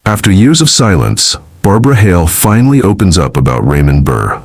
After years of silence, Barbara Hale finally opens up about Raymond Burr.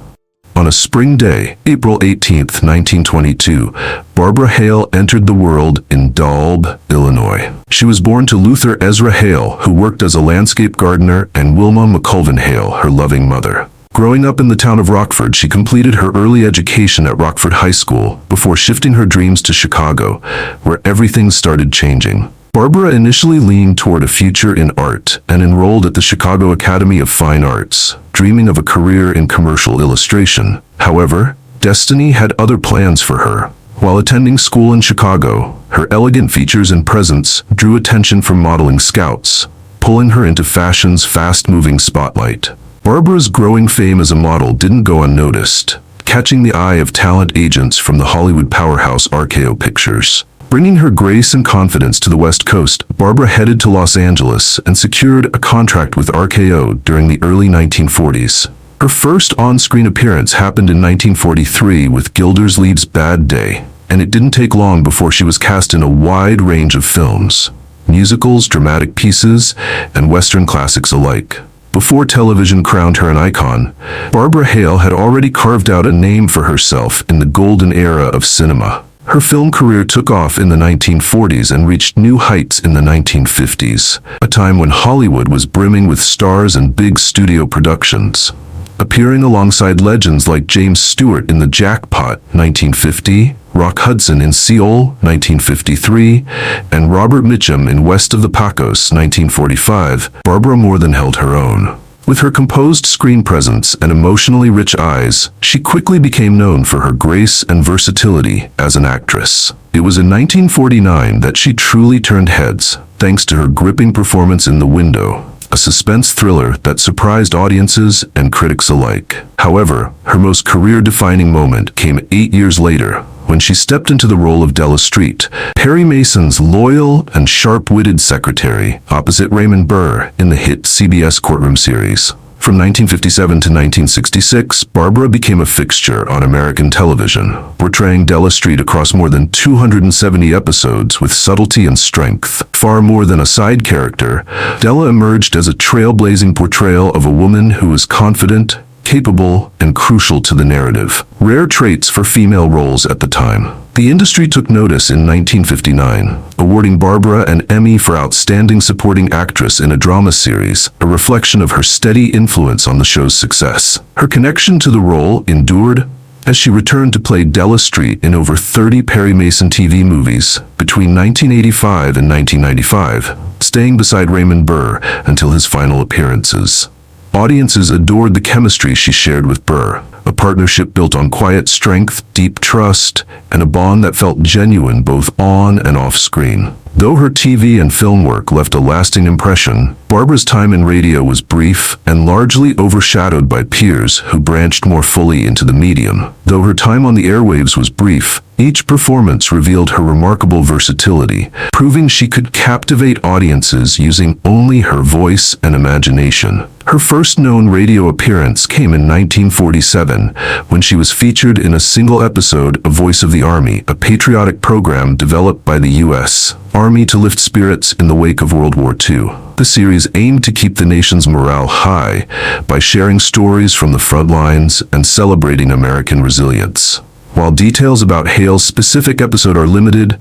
On a spring day, April 18, 1922, Barbara Hale entered the world in Dalb, Illinois. She was born to Luther Ezra Hale, who worked as a landscape gardener, and Wilma McCulvin Hale, her loving mother. Growing up in the town of Rockford, she completed her early education at Rockford High School before shifting her dreams to Chicago, where everything started changing. Barbara initially leaned toward a future in art and enrolled at the Chicago Academy of Fine Arts, dreaming of a career in commercial illustration. However, destiny had other plans for her. While attending school in Chicago, her elegant features and presence drew attention from modeling scouts, pulling her into fashion's fast-moving spotlight. Barbara's growing fame as a model didn't go unnoticed, catching the eye of talent agents from the Hollywood powerhouse RKO Pictures. Bringing her grace and confidence to the West Coast, Barbara headed to Los Angeles and secured a contract with RKO during the early 1940s. Her first on-screen appearance happened in 1943 with Gildersleeve's Bad Day, and it didn't take long before she was cast in a wide range of films, musicals, dramatic pieces, and Western classics alike. Before television crowned her an icon, Barbara Hale had already carved out a name for herself in the golden era of cinema. Her film career took off in the 1940s and reached new heights in the 1950s, a time when Hollywood was brimming with stars and big studio productions. Appearing alongside legends like James Stewart in The Jackpot, 1950, Rock Hudson in Seoul, 1953, and Robert Mitchum in West of the Pecos, 1945, Barbara more than held her own. With her composed screen presence and emotionally rich eyes, she quickly became known for her grace and versatility as an actress. It was in 1949 that she truly turned heads, thanks to her gripping performance in The Window, a suspense thriller that surprised audiences and critics alike. However, her most career-defining moment came 8 years later, when she stepped into the role of Della Street, Perry Mason's loyal and sharp-witted secretary, opposite Raymond Burr in the hit CBS courtroom series. From 1957 to 1966, Barbara became a fixture on American television, portraying Della Street across more than 270 episodes with subtlety and strength. Far more than a side character, Della emerged as a trailblazing portrayal of a woman who was confident, capable, and crucial to the narrative. Rare traits for female roles at the time. The industry took notice in 1959, awarding Barbara an Emmy for Outstanding Supporting Actress in a Drama Series, a reflection of her steady influence on the show's success. Her connection to the role endured as she returned to play Della Street in over 30 Perry Mason TV movies between 1985 and 1995, staying beside Raymond Burr until his final appearances. Audiences adored the chemistry she shared with Burr, a partnership built on quiet strength, deep trust, and a bond that felt genuine both on and off screen. Though her TV and film work left a lasting impression, Barbara's time in radio was brief and largely overshadowed by peers who branched more fully into the medium. Though her time on the airwaves was brief, each performance revealed her remarkable versatility, proving she could captivate audiences using only her voice and imagination. Her first known radio appearance came in 1947, when she was featured in a single episode of Voice of the Army, a patriotic program developed by the U.S. Army to lift spirits in the wake of World War II. The series aimed to keep the nation's morale high by sharing stories from the front lines and celebrating American resilience. While details about Hale's specific episode are limited,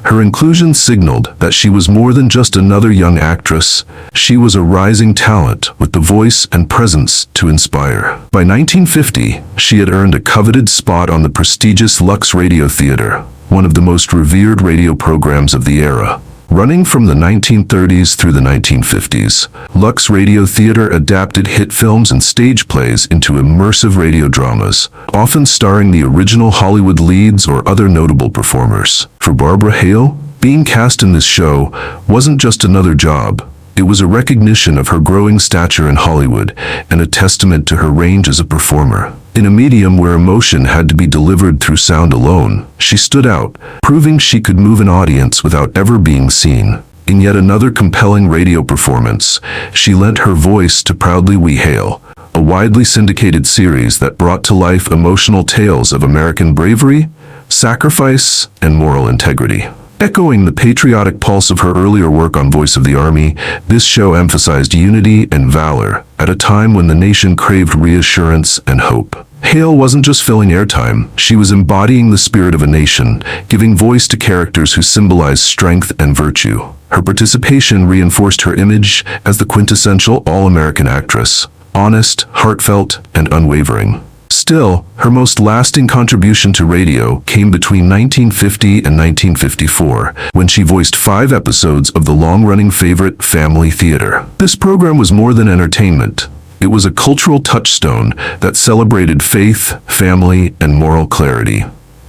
her inclusion signaled that she was more than just another young actress. She was a rising talent with the voice and presence to inspire. By 1950, she had earned a coveted spot on the prestigious Lux Radio Theater, one of the most revered radio programs of the era. Running from the 1930s through the 1950s, Lux Radio Theater adapted hit films and stage plays into immersive radio dramas, often starring the original Hollywood leads or other notable performers. For Barbara Hale, being cast in this show wasn't just another job. It was a recognition of her growing stature in Hollywood and a testament to her range as a performer. In a medium where emotion had to be delivered through sound alone, she stood out, proving she could move an audience without ever being seen. In yet another compelling radio performance, she lent her voice to Proudly We Hale, a widely syndicated series that brought to life emotional tales of American bravery, sacrifice, and moral integrity. Echoing the patriotic pulse of her earlier work on Voice of the Army, this show emphasized unity and valor at a time when the nation craved reassurance and hope. Hale wasn't just filling airtime, she was embodying the spirit of a nation, giving voice to characters who symbolized strength and virtue. Her participation reinforced her image as the quintessential all-American actress, honest, heartfelt, and unwavering. Still, her most lasting contribution to radio came between 1950 and 1954, when she voiced 5 episodes of the long-running favorite Family Theater. This program was more than entertainment. It was a cultural touchstone that celebrated faith, family, and moral clarity.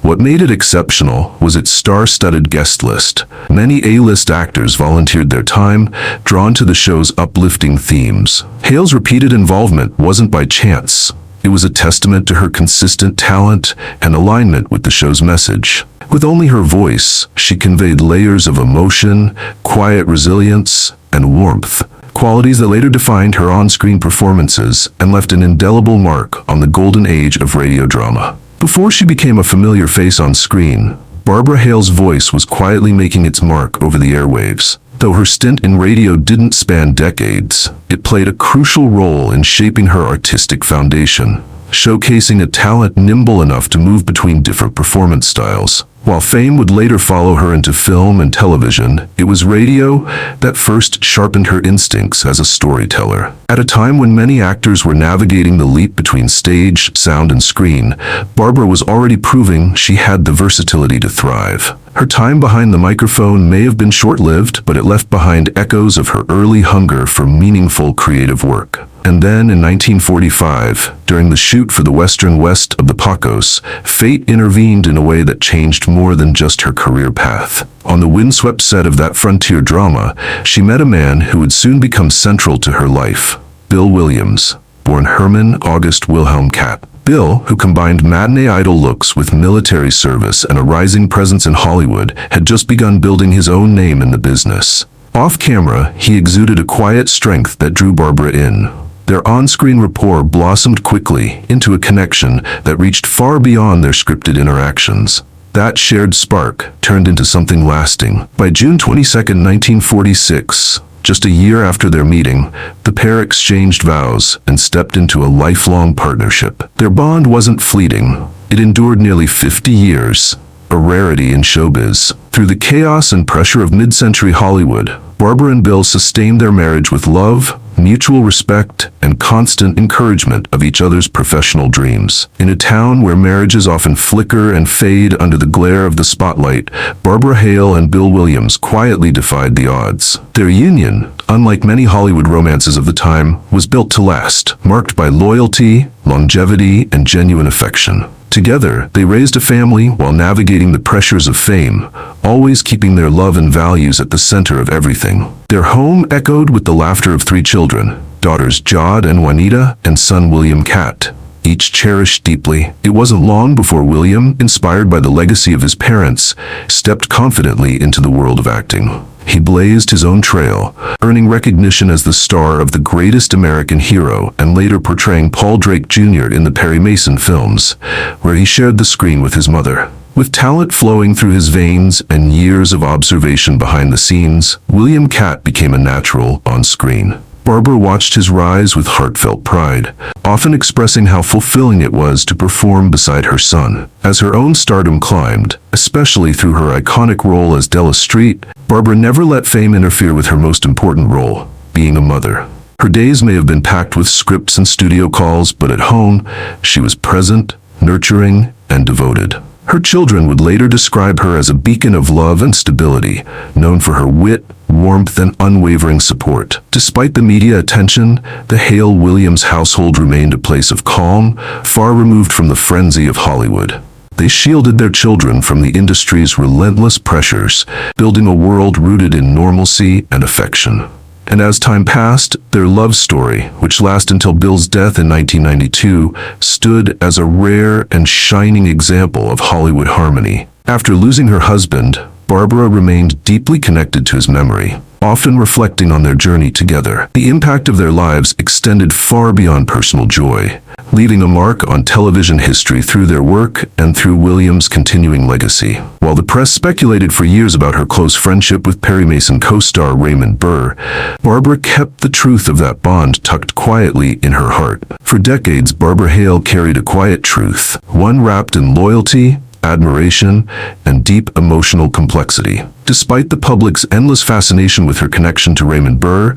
What made it exceptional was its star-studded guest list. Many A-list actors volunteered their time, drawn to the show's uplifting themes. Hale's repeated involvement wasn't by chance. It was a testament to her consistent talent and alignment with the show's message. With only her voice, she conveyed layers of emotion, quiet resilience, and warmth, qualities that later defined her on-screen performances and left an indelible mark on the golden age of radio drama. Before she became a familiar face on screen, Barbara Hale's voice was quietly making its mark over the airwaves. Though her stint in radio didn't span decades, it played a crucial role in shaping her artistic foundation, showcasing a talent nimble enough to move between different performance styles. While fame would later follow her into film and television, it was radio that first sharpened her instincts as a storyteller. At a time when many actors were navigating the leap between stage, sound, and screen, Barbara was already proving she had the versatility to thrive. Her time behind the microphone may have been short-lived, but it left behind echoes of her early hunger for meaningful creative work. And then in 1945, during the shoot for the western west of the Pacos, fate intervened in a way that changed more than just her career path. On the windswept set of that frontier drama, she met a man who would soon become central to her life, Bill Williams, born Herman August Wilhelm Katt. Bill, who combined matinee idol looks with military service and a rising presence in Hollywood, had just begun building his own name in the business. Off-camera, he exuded a quiet strength that drew Barbara in. Their on-screen rapport blossomed quickly into a connection that reached far beyond their scripted interactions. That shared spark turned into something lasting. By June 22, 1946, just a year after their meeting, the pair exchanged vows and stepped into a lifelong partnership. Their bond wasn't fleeting. It endured nearly 50 years, a rarity in showbiz. Through the chaos and pressure of mid-century Hollywood, Barbara and Bill sustained their marriage with love, mutual respect, and constant encouragement of each other's professional dreams. In a town where marriages often flicker and fade under the glare of the spotlight, Barbara Hale and Bill Williams quietly defied the odds. Their union, unlike many Hollywood romances of the time, was built to last, marked by loyalty, longevity, and genuine affection. Together, they raised a family while navigating the pressures of fame, always keeping their love and values at the center of everything. Their home echoed with the laughter of 3 children, daughters Jod and Juanita, and son William Katt, each cherished deeply. It wasn't long before William, inspired by the legacy of his parents, stepped confidently into the world of acting. He blazed his own trail, earning recognition as the star of The Greatest American Hero and later portraying Paul Drake Jr. in the Perry Mason films, where he shared the screen with his mother. With talent flowing through his veins and years of observation behind the scenes, William Katt became a natural on screen. Barbara watched his rise with heartfelt pride, often expressing how fulfilling it was to perform beside her son. As her own stardom climbed, especially through her iconic role as Della, Barbara never let fame interfere with her most important role, being a mother. Her days may have been packed with scripts and studio calls, but at home, she was present, nurturing, and devoted. Her children would later describe her as a beacon of love and stability, known for her wit, warmth, and unwavering support. Despite the media attention, the Hale-Williams household remained a place of calm, far removed from the frenzy of Hollywood. They shielded their children from the industry's relentless pressures, building a world rooted in normalcy and affection. And as time passed, their love story, which lasted until Bill's death in 1992, stood as a rare and shining example of Hollywood harmony. After losing her husband, Barbara remained deeply connected to his memory. often reflecting on their journey together. The impact of their lives extended far beyond personal joy, leaving a mark on television history through their work and through Williams' continuing legacy. While the press speculated for years about her close friendship with Perry Mason co-star Raymond Burr, Barbara kept the truth of that bond tucked quietly in her heart. For decades, Barbara Hale carried a quiet truth, one wrapped in loyalty, admiration, and deep emotional complexity. Despite the public's endless fascination with her connection to Raymond Burr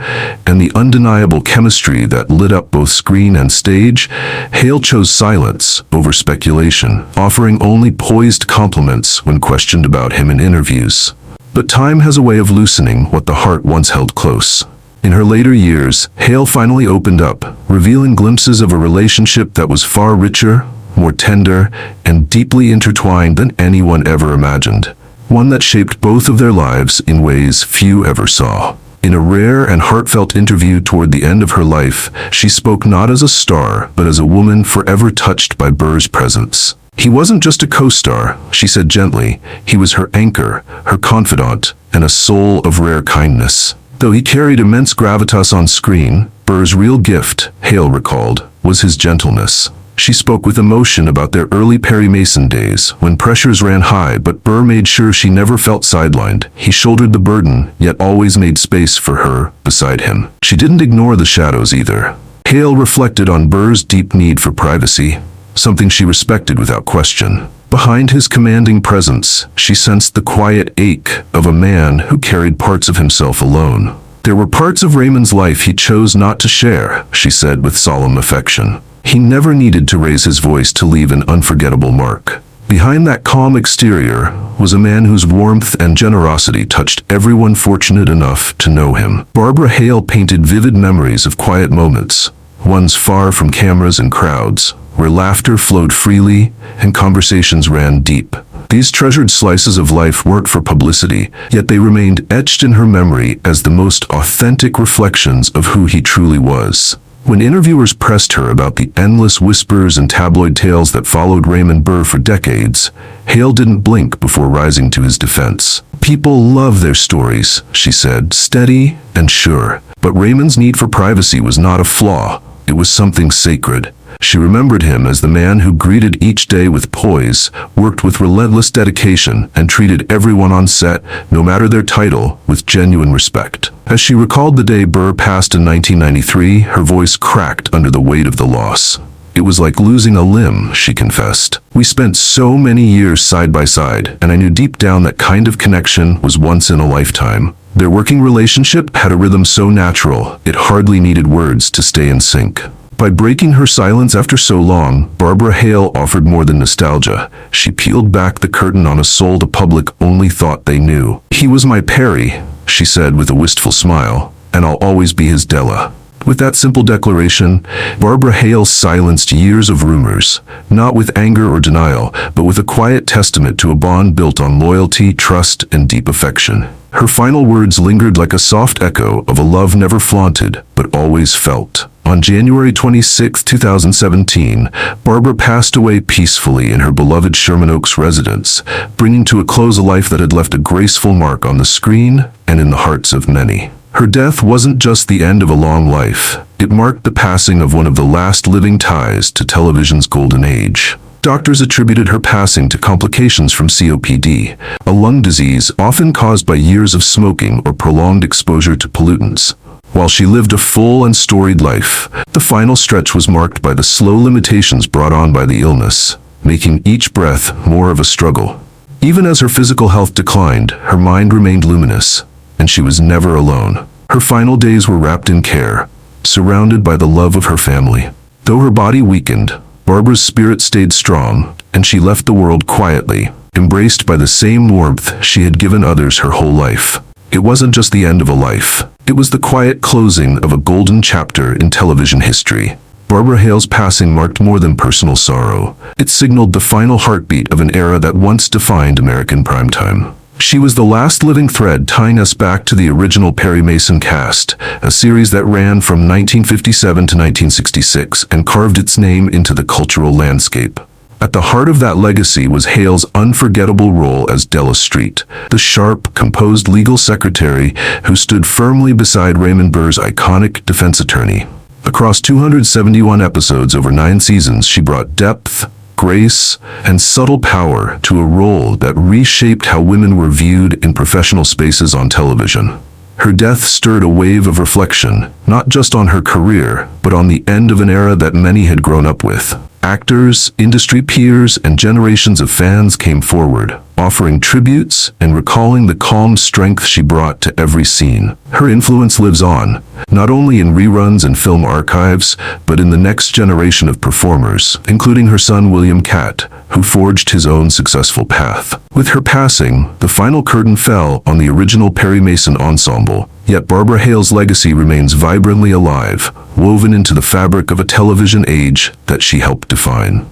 and the undeniable chemistry that lit up both screen and stage, Hale chose silence over speculation, offering only poised compliments when questioned about him in interviews. But time has a way of loosening what the heart once held close. In her later years, Hale finally opened up, revealing glimpses of a relationship that was far richer, more tender, and deeply intertwined than anyone ever imagined. One that shaped both of their lives in ways few ever saw. In a rare and heartfelt interview toward the end of her life, she spoke not as a star, but as a woman forever touched by Burr's presence. He wasn't just a co-star, she said gently. He was her anchor, her confidant, and a soul of rare kindness. Though he carried immense gravitas on screen, Burr's real gift, Hale recalled, was his gentleness. She spoke with emotion about their early Perry Mason days, when pressures ran high, but Burr made sure she never felt sidelined. He shouldered the burden, yet always made space for her beside him. She didn't ignore the shadows either. Hale reflected on Burr's deep need for privacy, something she respected without question. Behind his commanding presence, she sensed the quiet ache of a man who carried parts of himself alone. There were parts of Raymond's life he chose not to share, she said with solemn affection. He never needed to raise his voice to leave an unforgettable mark. Behind that calm exterior was a man whose warmth and generosity touched everyone fortunate enough to know him. Barbara Hale painted vivid memories of quiet moments, ones far from cameras and crowds, where laughter flowed freely and conversations ran deep. These treasured slices of life weren't for publicity, yet they remained etched in her memory as the most authentic reflections of who he truly was. When interviewers pressed her about the endless whispers and tabloid tales that followed Raymond Burr for decades, Hale didn't blink before rising to his defense. People love their stories, she said, steady and sure. But Raymond's need for privacy was not a flaw, it was something sacred. She remembered him as the man who greeted each day with poise, worked with relentless dedication, and treated everyone on set, no matter their title, with genuine respect. As she recalled the day Burr passed in 1993, her voice cracked under the weight of the loss. It was like losing a limb, she confessed. We spent so many years side by side, and I knew deep down that kind of connection was once in a lifetime. Their working relationship had a rhythm so natural, it hardly needed words to stay in sync. By breaking her silence after so long, Barbara Hale offered more than nostalgia. She peeled back the curtain on a soul the public only thought they knew. He was my Perry, she said with a wistful smile, and I'll always be his Della. With that simple declaration, Barbara Hale silenced years of rumors, not with anger or denial, but with a quiet testament to a bond built on loyalty, trust, and deep affection. Her final words lingered like a soft echo of a love never flaunted, but always felt. On January 26, 2017, Barbara passed away peacefully in her beloved Sherman Oaks residence, bringing to a close a life that had left a graceful mark on the screen and in the hearts of many. Her death wasn't just the end of a long life. It marked the passing of one of the last living ties to television's golden age. Doctors attributed her passing to complications from COPD, a lung disease often caused by years of smoking or prolonged exposure to pollutants. While she lived a full and storied life, the final stretch was marked by the slow limitations brought on by the illness, making each breath more of a struggle. Even as her physical health declined, her mind remained luminous, and she was never alone. Her final days were wrapped in care, surrounded by the love of her family. Though her body weakened, Barbara's spirit stayed strong, and she left the world quietly, embraced by the same warmth she had given others her whole life. It wasn't just the end of a life. It was the quiet closing of a golden chapter in television history. Barbara Hale's passing marked more than personal sorrow. It signaled the final heartbeat of an era that once defined American primetime. She was the last living thread tying us back to the original Perry Mason cast, a series that ran from 1957 to 1966 and carved its name into the cultural landscape. At the heart of that legacy was Hale's unforgettable role as Della Street, the sharp, composed legal secretary who stood firmly beside Raymond Burr's iconic defense attorney. Across 271 episodes over 9 seasons, she brought depth, grace, and subtle power to a role that reshaped how women were viewed in professional spaces on television. Her death stirred a wave of reflection, not just on her career, but on the end of an era that many had grown up with. Actors, industry peers, and generations of fans came forward, offering tributes and recalling the calm strength she brought to every scene. Her influence lives on, not only in reruns and film archives, but in the next generation of performers, including her son William Catt, who forged his own successful path. With her passing, the final curtain fell on the original Perry Mason ensemble, yet Barbara Hale's legacy remains vibrantly alive, woven into the fabric of a television age that she helped define.